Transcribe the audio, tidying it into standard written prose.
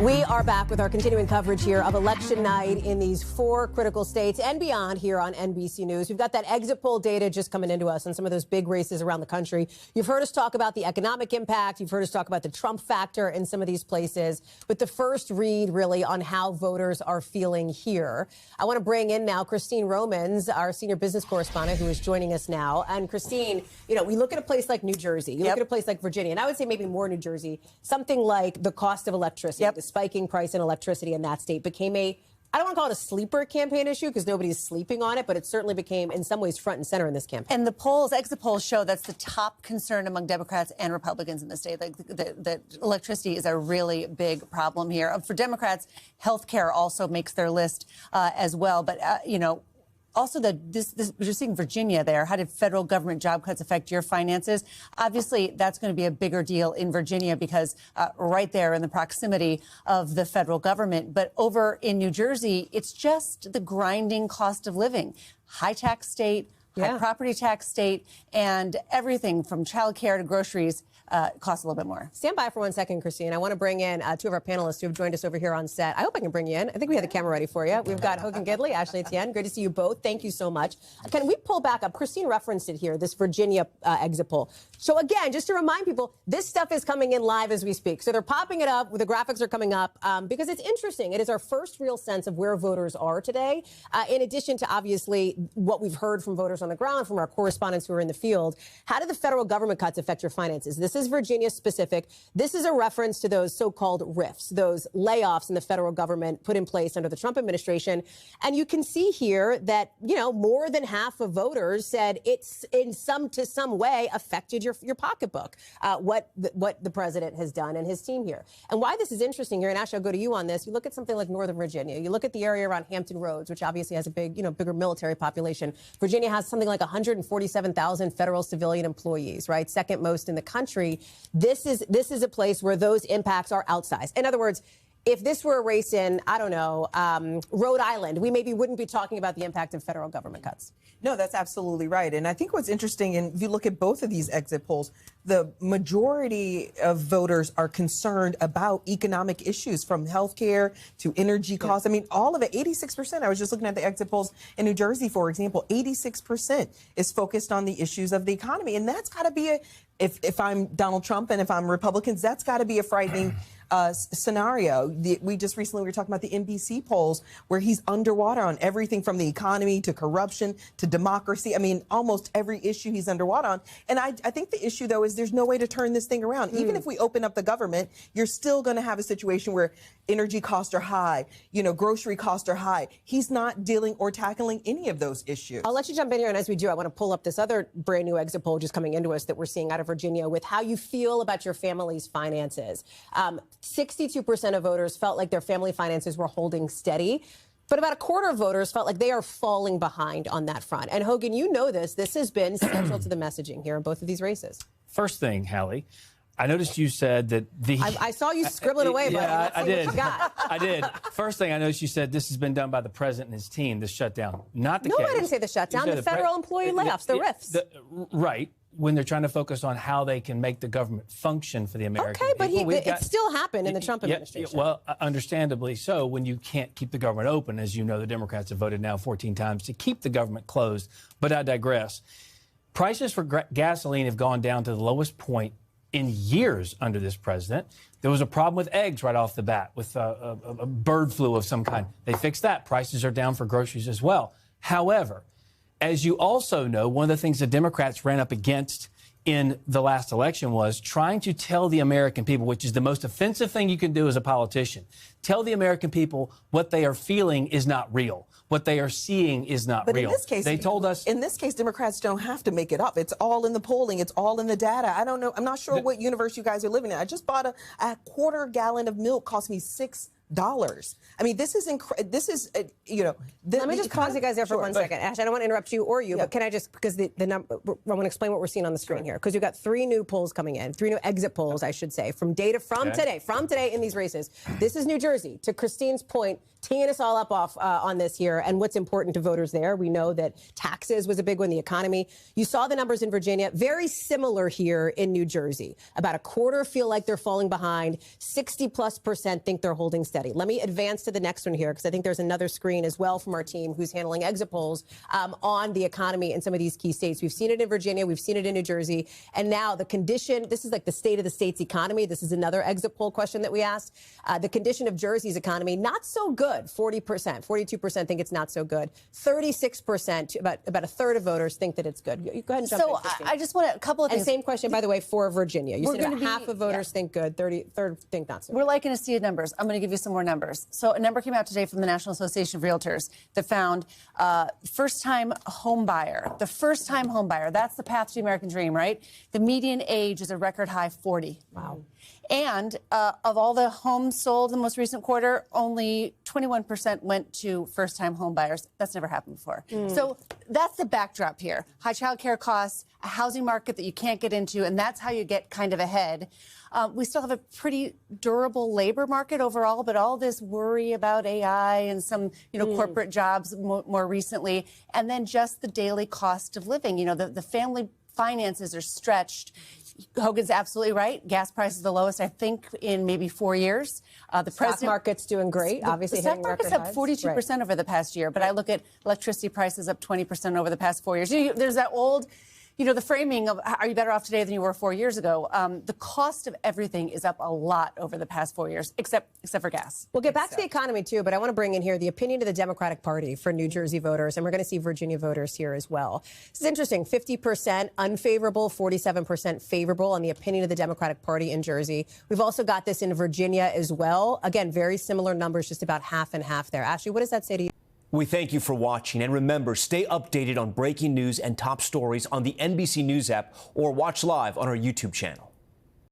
We are back with our continuing coverage here of election night in these 4 critical states and beyond here on NBC News. We've got that exit poll data just coming into us on some of those big races around the country. You've heard us talk about the economic impact. You've heard us talk about the Trump factor in some of these places. But the first read really on how voters are feeling here. I want to bring in now Christine Romans, our senior business correspondent, who is joining us now. And Christine, you know, we look at a place like New Jersey. You look at a place like Virginia, and I would say maybe more New Jersey, something like the cost of electricity. The spiking price in electricity in that state became I don't want to call it a sleeper campaign issue because nobody's sleeping on it, but it certainly became in some ways front and center in this campaign. And the exit polls show that's the top concern among Democrats and Republicans in the state. Like the electricity is a really big problem here. For Democrats, health care also makes their list as well. But, you know, also, you're seeing Virginia there. How did federal government job cuts affect your finances? Obviously, that's going to be a bigger deal in Virginia because right there in the proximity of the federal government. But over in New Jersey, it's just the grinding cost of living. High tax state, high property tax state, and everything from childcare to groceries costs a little bit more. Stand by for 1 second, Christine. I want to bring in 2 of our panelists who have joined us over here on set. I hope I can bring you in. I think we have the camera ready for you. We've got Hogan Gidley, Ashley Etienne. Great to see you both. Thank you so much. Can we pull back up? Christine referenced it here, this Virginia exit poll. So again, just to remind people, this stuff is coming in live as we speak. So they're popping it up. The graphics are coming up because it's interesting. It is our first real sense of where voters are today, in addition to obviously what we've heard from voters on the ground, from our correspondents who are in the field. How do the federal government cuts affect your finances? This is Virginia specific. This is a reference to those so-called RIFs, those layoffs in the federal government put in place under the Trump administration. And you can see here that, you know, more than half of voters said it's in some way affected your pocketbook, what the president has done and his team here. And why this is interesting here, and Ash, I'll go to you on this. You look at something like Northern Virginia. You look at the area around Hampton Roads, which obviously has a bigger military population. Virginia has something like 147,000 federal civilian employees, right? Second most in the country. This is a place where those impacts are outsized. In other words, if this were a race in, I don't know, Rhode Island, we maybe wouldn't be talking about the impact of federal government cuts. No, that's absolutely right. And I think what's interesting, and if you look at both of these exit polls, the majority of voters are concerned about economic issues, from health care to energy costs. I mean, all of it, 86%. I was just looking at the exit polls in New Jersey, for example, 86% is focused on the issues of the economy. And that's got to be if I'm Donald Trump and if I'm Republicans, that's got to be a frightening scenario. We just recently were talking about the NBC polls where he's underwater on everything from the economy to corruption to democracy. I mean, almost every issue he's underwater on. And I think the issue, though, is there's no way to turn this thing around. Even if we open up the government, you're still going to have a situation where energy costs are high, you know, grocery costs are high. He's not dealing or tackling any of those issues. I'll let you jump in here. And as we do, I want to pull up this other brand new exit poll just coming into us that we're seeing out of Virginia with how you feel about your family's finances. 62% of voters felt like their family finances were holding steady, but about a quarter of voters felt like they are falling behind on that front. And Hogan, you know this has been central to the messaging here in both of these races. First thing, Hallie, I noticed you said that I saw you scribbling away, buddy. Yeah, I did. I did. First thing I noticed you said this has been done by the president and his team, this shutdown. Not the case. No, I didn't say the shutdown. The federal employee layoffs, the RIFs. Right. When they're trying to focus on how they can make the government function for the American people. Okay, but it still happened in the Trump administration. Well, understandably so, when you can't keep the government open. As you know, the Democrats have voted now 14 times to keep the government closed. But I digress. Prices for gasoline have gone down to the lowest point in years under this president. There was a problem with eggs right off the bat with a bird flu of some kind. They fixed that. Prices are down for groceries as well. However, as you also know, one of the things the Democrats ran up against in the last election was trying to tell the American people, which is the most offensive thing you can do as a politician, tell the American people what they are feeling is not real. What they are seeing is not real. But in this case, they told us. In this case, Democrats don't have to make it up. It's all in the polling. It's all in the data. I don't know. I'm not sure what universe you guys are living in. I just bought a quarter gallon of milk. Cost me $6. I mean, this is Let me just pause you guys there for 1 second. Ash, I don't want to interrupt you or you, but can I just, because the number, I want to explain what we're seeing on the screen here, because you've got 3 new polls coming in, 3 new exit polls, I should say, from data from today in these races. This is New Jersey. To Christine's point, teeing us all up on this here and what's important to voters there. We know that taxes was a big one, the economy. You saw the numbers in Virginia, very similar here in New Jersey. About a quarter feel like they're falling behind. 60+% think they're holding steady. Let me advance to the next one here, because I think there's another screen as well from our team who's handling exit polls on the economy in some of these key states. We've seen it in Virginia, we've seen it in New Jersey, and now the condition, this is like the state of the state's economy. This is another exit poll question that we asked. The condition of Jersey's economy, not so good. 40%, 42% think it's not so good. 36%, about a third of voters think that it's good. Go ahead and jump in, Christine. I just want a couple of things. And same question, by the way, for Virginia. You said about gonna half of voters think good, third think not so good. We're liking to see numbers. I'm going to give you some more numbers. So a number came out today from the National Association of Realtors that found first-time home buyer. The first-time home buyer, that's the path to the American dream, right? The median age is a record high 40. Wow. And of all the homes sold in the most recent quarter, only 21% went to first-time home buyers. That's never happened before. So that's the backdrop here. High child care costs, a housing market that you can't get into, and that's how you get kind of ahead. We still have a pretty durable labor market overall, but all this worry about AI and some, corporate jobs more recently, and then just the daily cost of living. The family finances are stretched. Hogan's absolutely right. Gas prices the lowest, I think, in maybe 4 years. The Stock market's doing great, obviously. The stock market's up 42% over the past year, but I look at electricity prices up 20% over the past 4 years. There's that old, the framing of are you better off today than you were 4 years ago? The cost of everything is up a lot over the past 4 years, except for gas. We'll get back to the economy, too, but I want to bring in here the opinion of the Democratic Party for New Jersey voters, and we're going to see Virginia voters here as well. This is interesting. 50% unfavorable, 47% favorable on the opinion of the Democratic Party in Jersey. We've also got this in Virginia as well. Again, very similar numbers, just about half and half there. Ashley, what does that say to you? We thank you for watching, and remember, stay updated on breaking news and top stories on the NBC News app or watch live on our YouTube channel.